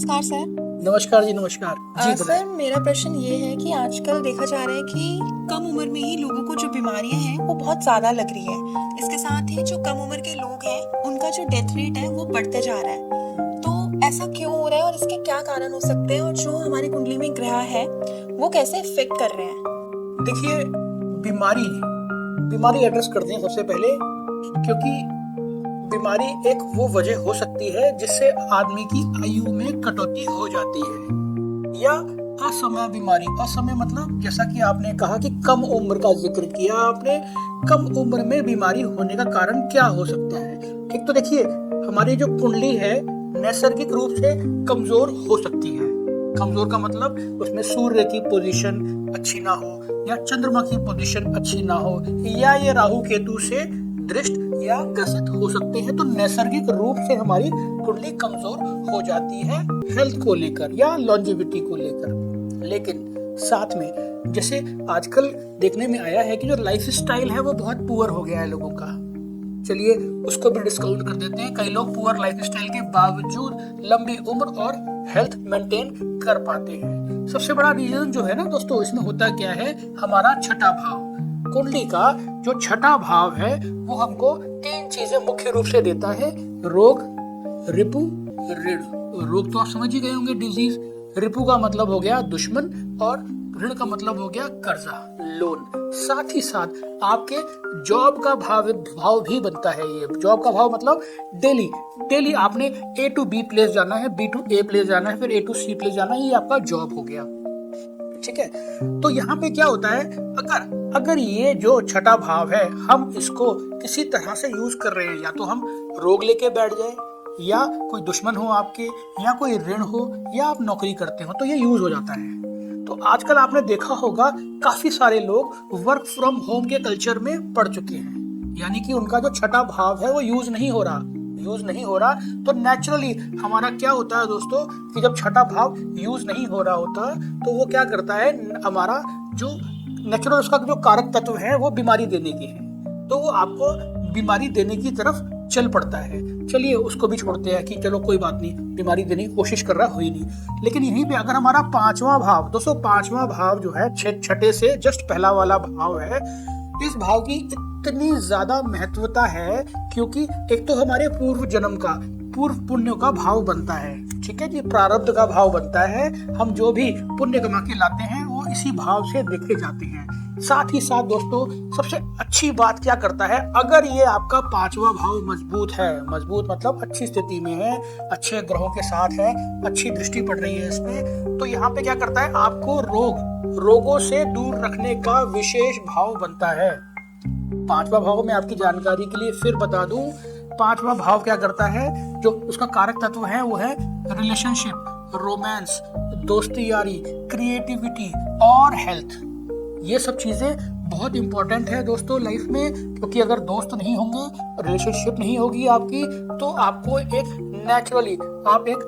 नमस्कार सर। नमस्कार जी, नमस्कार जी। सर मेरा प्रश्न ये है कि आजकल देखा जा रहा है कि कम उम्र में ही लोगों को जो बीमारियां हैं वो बहुत ज्यादा लग रही है। इसके साथ ही जो कम उम्र के लोग हैं उनका जो डेथ रेट है वो बढ़ते जा रहा है। तो ऐसा क्यों हो रहा है और इसके क्या कारण हो सकते हैं, और जो हमारी कुंडली में ग्रह है वो कैसे इफेक्ट कर रहे हैं? देखिए, बीमारी एड्रेस करते हैं सबसे पहले, क्योंकि बीमारी एक वो वजह हो सकती है जिससे आदमी की आयु में कटौती हो जाती है, या असमय बीमारी। असमय मतलब जैसा कि आपने कहा कि कम उम्र का जिक्र किया आपने, कम उम्र में बीमारी होने का कारण क्या हो सकता है। ठीक, तो देखिए, हमारी जो कुंडली है नैसर्गिक रूप से कमजोर हो सकती है। कमजोर का मतलब उसमें सूर्य की पोजीशन अच्छी ना हो, या चंद्रमा की पोजीशन अच्छी ना हो, या ये राहु केतु से दृष्ट या ग्रसित हो सकते हैं। तो नैसर्गिक रूप से हमारी कुंडली कमजोर हो जाती है हेल्थ को लेकर या लॉन्जेविटी को लेकर। लेकिन साथ में जैसे आजकल देखने में आया है कि जो लाइफ स्टाइल है वो बहुत पुअर हो गया है लोगों का। चलिए उसको भी डिस्काउंट कर देते हैं। कई लोग पुअर लाइफ स्टाइल के बावजूद लंबी उम्र और हेल्थ मेंटेन कर पाते हैं। सबसे बड़ा रीजन जो है ना दोस्तों, इसमें होता क्या है, हमारा छठा भाव। कुंडली का जो छठा भाव है वो हमको तीन चीजें मुख्य रूप से देता है: रोग, रिपु, ऋण। रोग तो आप समझ ही गए होंगे, डिजीज। रिपु का मतलब हो गया दुश्मन, और ऋण का मतलब हो गया कर्जा, लोन। साथ ही साथ आपके जॉब का भाव भी बनता है। ये जॉब का भाव मतलब डेली आपने A to B प्लेस जाना है, B to A प्लेस जाना है, फिर A to C प्लेस जाना है। ये आपका जॉब हो गया। ठीक है, तो यहाँ पे क्या होता है, अगर ये जो छठा भाव है हम इसको किसी तरह से यूज कर रहे हैं, या तो हम रोग लेके बैठ जाए, या कोई दुश्मन हो आपके, या कोई ऋण हो, या आप नौकरी करते हो, तो ये यूज हो जाता है। तो आजकल आपने देखा होगा काफी सारे लोग वर्क फ्रॉम होम के कल्चर में पड़ चुके हैं, यानी कि उनका जो छठा भाव है वो यूज नहीं हो रहा। तो नेचुरली हमारा क्या होता है दोस्तों, कि जब छठा भाव यूज नहीं हो रहा होता तो वो क्या करता है, हमारा जो नेचुरल उसका जो कारक तत्व है वो बीमारी देने के है, तो वो आपको बीमारी देने की तरफ चल पड़ता है। चलिए उसको भी छोड़ते हैं कि चलो कोई बात नहीं, बीमारी देने की कोशिश कर रहा है, हुई नहीं। लेकिन यहीं पे अगर हमारा पांचवा भाव, दोस्तों पांचवा भाव जो है छठे से जस्ट पहला वाला भाव है, इस भाव की इतनी ज्यादा महत्वता है क्योंकि एक तो हमारे पूर्व जन्म का, पूर्व पुण्य का भाव बनता है। ठीक है जी, प्रारब्ध का भाव बनता है। हम जो भी पुण्य कमा के लाते हैं वो इसी भाव से देखे जाते हैं। साथ ही साथ दोस्तों सबसे अच्छी बात क्या करता है, अगर ये आपका पांचवा भाव मजबूत है, मजबूत मतलब अच्छी स्थिति में है, अच्छे ग्रहों के साथ है, अच्छी दृष्टि पड़ रही है इसमें, तो यहाँ पे क्या करता है, आपको रोगों से दूर रखने का विशेष भाव बनता है। पांचवा भाव में आपकी जानकारी के लिए फिर बता दूं, पांचवा भाव क्या करता है, जो उसका कारक तत्व है वो है रिलेशनशिप, रोमांस, दोस्ती यारी, क्रिएटिविटी और हेल्थ। ये सब चीजें बहुत इंपॉर्टेंट है दोस्तों लाइफ में, क्योंकि अगर दोस्त नहीं होंगे, रिलेशनशिप नहीं होगी आपकी, तो आपको एक नेचुरली आप एक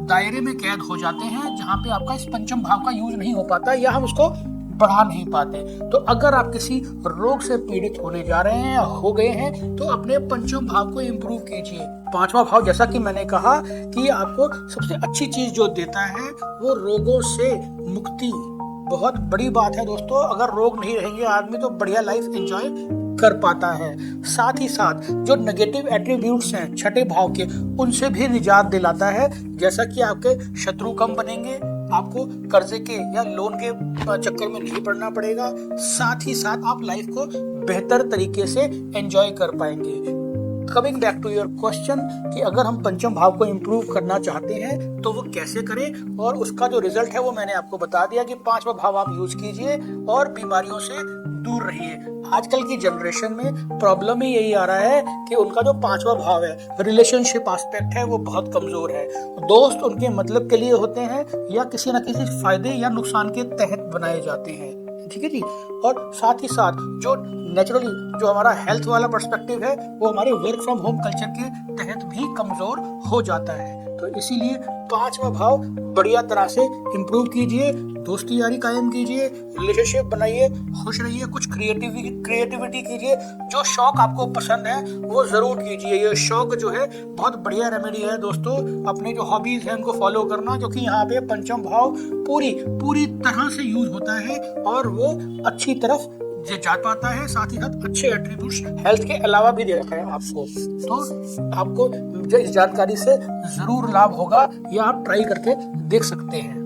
दायरे में कैद हो जाते हैं जहां पे आपका इस पंचम भाव का यूज नहीं हो पाता, या हम उसको बढ़ा नहीं पाते। तो अगर आप किसी रोग से पीड़ित होने जा रहे हैं या हो गए हैं, तो अपने पंचम भाव को इंप्रूव कीजिए। पांचवा भाव, जैसा कि मैंने कहा कि आपको सबसे अच्छी चीज जो देता है वो रोगों से मुक्ति। बहुत बड़ी बात है दोस्तों, अगर रोग नहीं रहेंगे आदमी तो बढ़िया लाइफ एंजॉय कर पाता है। साथ ही साथ जो नेगेटिव एट्रीब्यूट्स हैं छठे भाव के, उनसे भी निजात दिलाता है, जैसा कि आपके शत्रु कम बनेंगे, आपको कर्जे के या लोन के चक्कर में नहीं पड़ना पड़ेगा। साथ ही साथ आप लाइफ को बेहतर तरीके से एंजॉय कर पाएंगे। Coming back to your question कि अगर हम पंचम भाव को इम्प्रूव करना चाहते हैं तो वो कैसे करें, और उसका जो रिजल्ट है वो मैंने आपको बता दिया कि पांचवा भाव आप यूज कीजिए और बीमारियों से दूर रहिए। आजकल की जनरेशन में प्रॉब्लम ही यही आ रहा है कि उनका जो पांचवा भाव है, रिलेशनशिप एस्पेक्ट है, वो बहुत कमजोर है। दोस्त उनके मतलब के लिए होते हैं या किसी न किसी फायदे या नुकसान के तहत बनाए जाते हैं। ठीक है जी, और साथ ही साथ जो नेचुरली जो हमारा हेल्थ वाला पर्सपेक्टिव है वो हमारे वर्क फ्रॉम होम कल्चर के तहत भी कमजोर हो जाता है। तो इसीलिए पांचवा भाव बढ़िया तरह से इम्प्रूव कीजिए, दोस्ती यारी कायम कीजिए, रिलेशनशिप बनाइए, खुश रहिए, कुछ क्रिएटिविटी कीजिए, जो शौक आपको पसंद है वो जरूर कीजिए। ये शौक जो है बहुत बढ़िया रेमेडी है दोस्तों, अपने जो हॉबीज है उनको फॉलो करना, क्योंकि यहाँ पे पंचम भाव पूरी तरह से यूज होता है और वो अच्छी तरफ जा पाता है, साथ ही साथ अच्छे एट्रीब्यूट्स हेल्थ के अलावा भी देता है आपको। तो आपको इस जानकारी से जरूर लाभ होगा, या आप ट्राई करके देख सकते हैं।